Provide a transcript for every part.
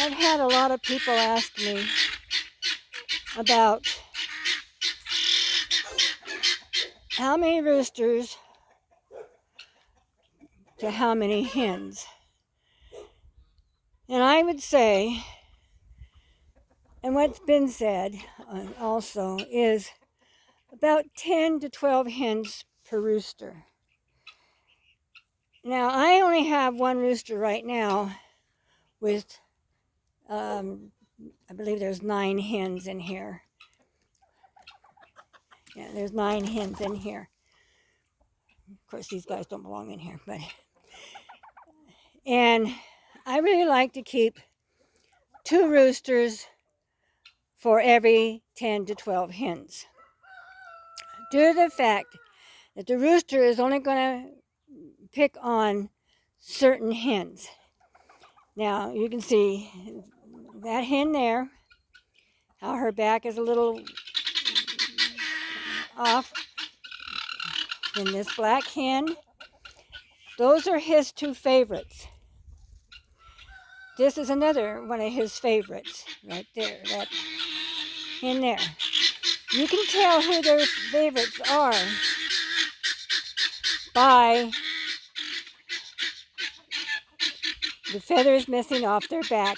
I've had a lot of people ask me about how many roosters to how many hens. And I would say, and what's been said also, is about 10 to 12 hens per rooster. Now, I only have one rooster right now with, I believe there's 9 hens in here. Yeah, there's 9 hens in here. Of course, these guys don't belong in here, but... And I really like to keep 2 roosters for every 10 to 12 hens. Due to the fact that the rooster is only going to pick on certain hens. Now, you can see that hen there, how her back is a little off. And this black hen, those are his 2 favorites. This is another one of his favorites, right there, that hen there. You can tell who their favorites are by the feathers missing off their back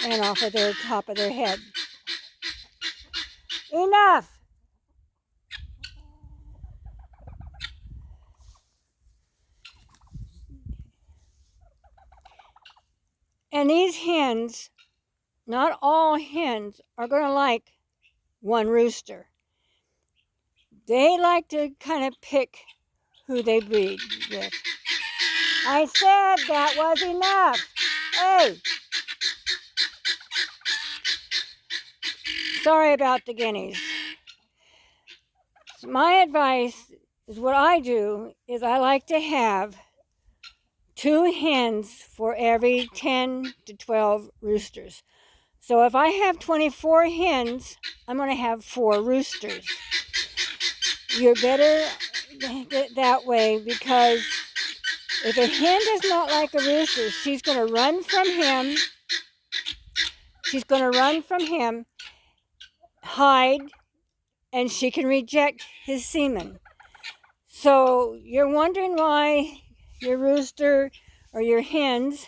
and off of their top of their head. Enough! And these hens, not all hens are going to like one rooster. They like to kind of pick who they breed with. I said that was enough. Hey! Sorry about the guineas. So my advice is what I do is I like to have 2 hens for every 10 to 12 roosters. So if I have 24 hens, I'm going to have 4 roosters. You're better that way, because if a hen does not like a rooster, she's going to run from him. She's going to run from him, hide, and she can reject his semen. So you're wondering why your rooster or your hens'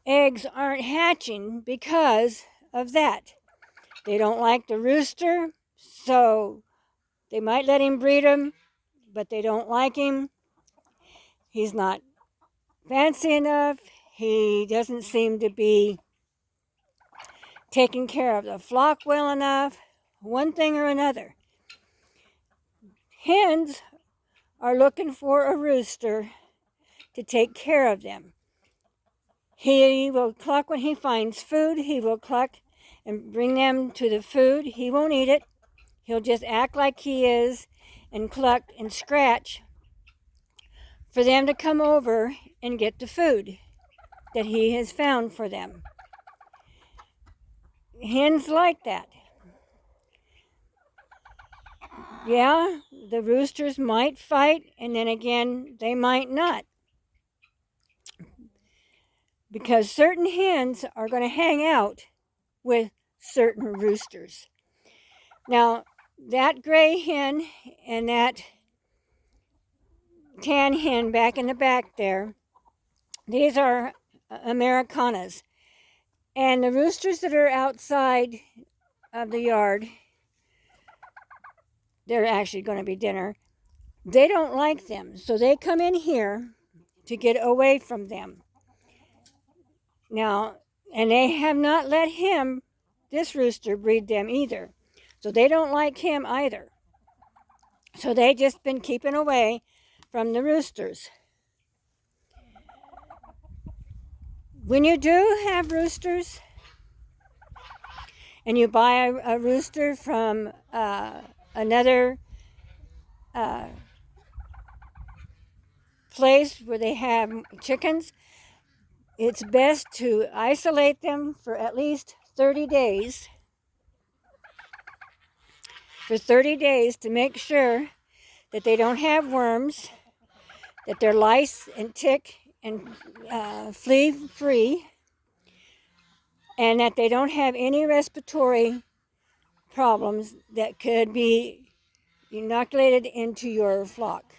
eggs aren't hatching, because of that. They don't like the rooster, so they might let him breed them, but they don't like him. He's not fancy enough. He doesn't seem to be taking care of the flock well enough. One thing or another. Hens are looking for a rooster to take care of them. He will cluck when he finds food. He will cluck and bring them to the food. He won't eat it. He'll just act like he is and cluck and scratch for them to come over and get the food that he has found for them. Hens like that. Yeah, the roosters might fight, and then again, they might not. Because certain hens are going to hang out with certain roosters. Now, that gray hen and that tan hen back in the back there, these are Americanas. And the roosters that are outside of the yard, they're actually going to be dinner. They don't like them, so they come in here to get away from them. Now, and they have not let him, this rooster, breed them either. So they don't like him either. So they just been keeping away from the roosters. When you do have roosters, and you buy a rooster from another place where they have chickens, it's best to isolate them for at least 30 days. For 30 days to make sure that they don't have worms, that they're lice and tick and flea free. and that they don't have any respiratory problems that could be inoculated into your flock.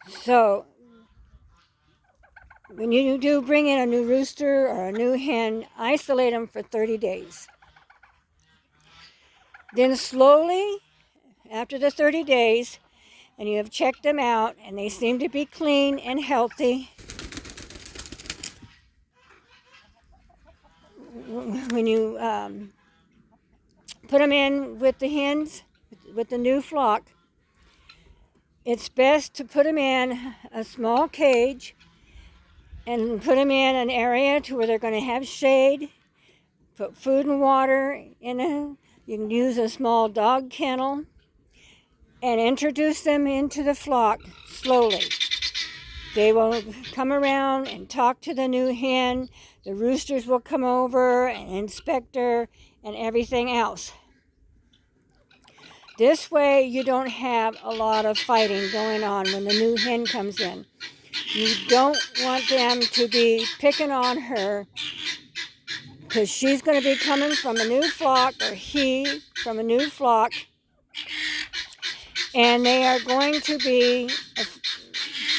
So when you do bring in a new rooster or a new hen, isolate them for 30 days. Then slowly, after the 30 days, and you have checked them out and they seem to be clean and healthy, when you put them in with the hens, with the new flock, it's best to put them in a small cage and put them in an area to where they're going to have shade. Put food and water in it. You can use a small dog kennel and introduce them into the flock slowly. They will come around and talk to the new hen. The roosters will come over and inspect her and everything else. This way you don't have a lot of fighting going on when the new hen comes in. You don't want them to be picking on her because she's going to be coming from a new flock, or he from a new flock, and they are going to be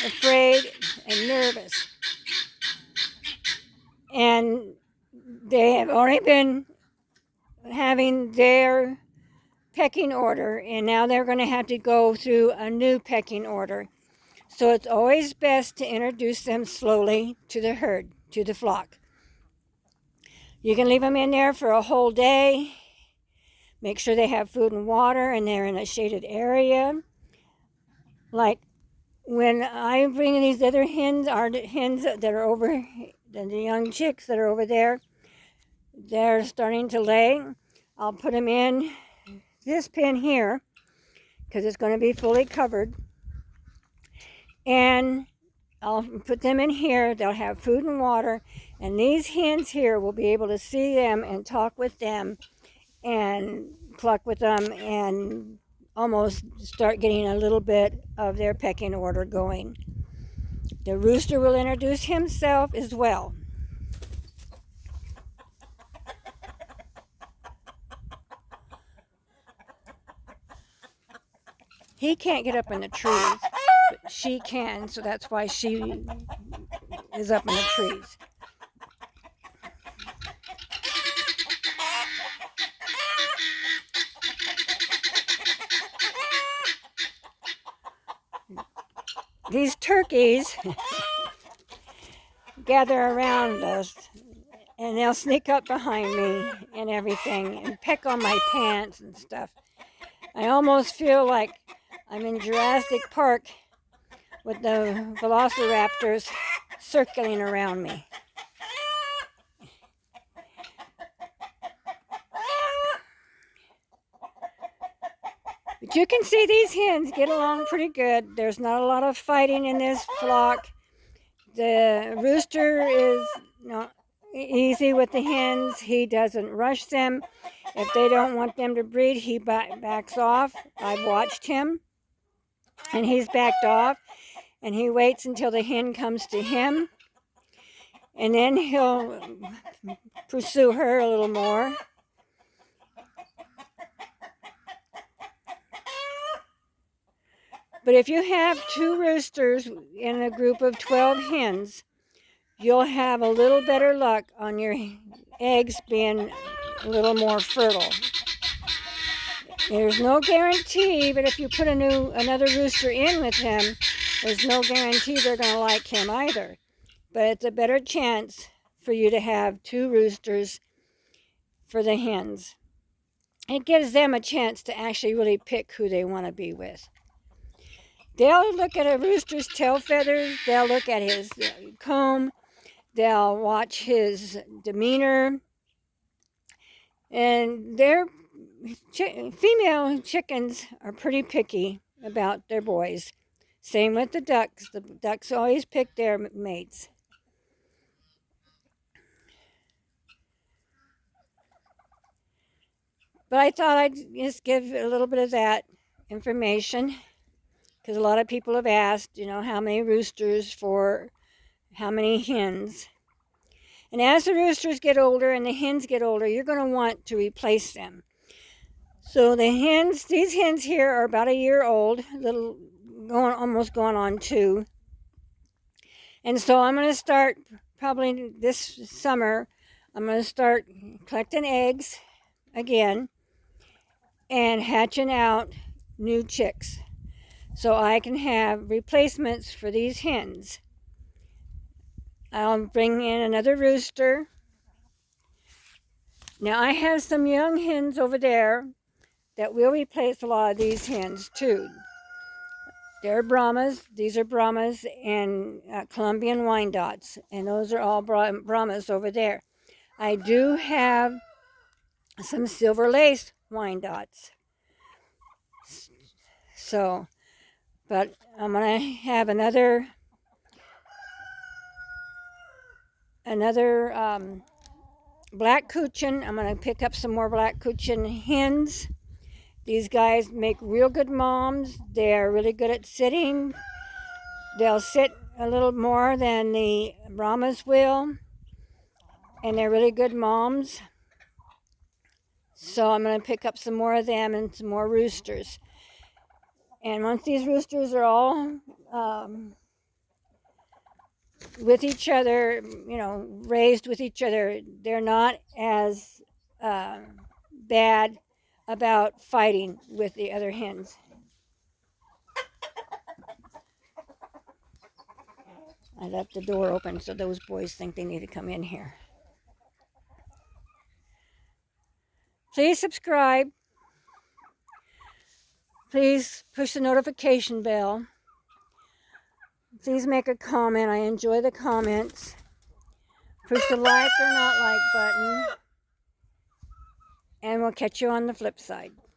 afraid and nervous. And they have only been having their pecking order, and now they're going to have to go through a new pecking order. So it's always best to introduce them slowly to the herd, to the flock. You can leave them in there for a whole day. Make sure they have food and water and they're in a shaded area. Like when I bring these other hens, our hens that are over, the young chicks that are over there, they're starting to lay. I'll put them in this pen here because it's going to be fully covered. And I'll put them in here. They'll have food and water. And these hens here will be able to see them and talk with them and cluck with them and almost start getting a little bit of their pecking order going. The rooster will introduce himself as well. He can't get up in the trees, but she can, so that's why she is up in the trees. These turkeys gather around us, and they'll sneak up behind me and everything and peck on my pants and stuff. I almost feel like I'm in Jurassic Park with the velociraptors circling around me. But you can see these hens get along pretty good. There's not a lot of fighting in this flock. The rooster is not easy with the hens. He doesn't rush them. If they don't want them to breed, he backs off. I've watched him, and he's backed off, and he waits until the hen comes to him, and then he'll pursue her a little more. But if you have 2 roosters in a group of 12 hens, you'll have a little better luck on your eggs being a little more fertile. There's no guarantee, but if you put another rooster in with him, there's no guarantee they're going to like him either. But it's a better chance for you to have 2 roosters for the hens. It gives them a chance to actually really pick who they want to be with. They'll look at a rooster's tail feathers, they'll look at his comb, they'll watch his demeanor, and their female chickens are pretty picky about their boys. Same with the ducks. The ducks always pick their mates. But I thought I'd just give a little bit of that information, because a lot of people have asked, how many roosters for how many hens. And as the roosters get older and the hens get older, you're going to want to replace them. So the hens, these hens here are about a year old, almost going on 2. And so I'm going to start probably this summer. I'm going to start collecting eggs again and hatching out new chicks so I can have replacements for these hens. I'll bring in another rooster. Now I have some young hens over there that will replace a lot of these hens too. They're Brahmas. These are Brahmas and Colombian Wyandottes, and those are all Brahmas over there. I do have some silver lace Wyandottes. So, but I'm gonna have another black Cochin. I'm gonna pick up some more black Cochin hens. These guys make real good moms. They're really good at sitting. They'll sit a little more than the Brahmas will, and they're really good moms. So I'm going to pick up some more of them and some more roosters. And once these roosters are all with each other, raised with each other, they're not as bad about fighting with the other hens. I left the door open so those boys think they need to come in here. Please subscribe. Please push the notification bell. Please make a comment. I enjoy the comments. Push the like or not like button. And we'll catch you on the flip side.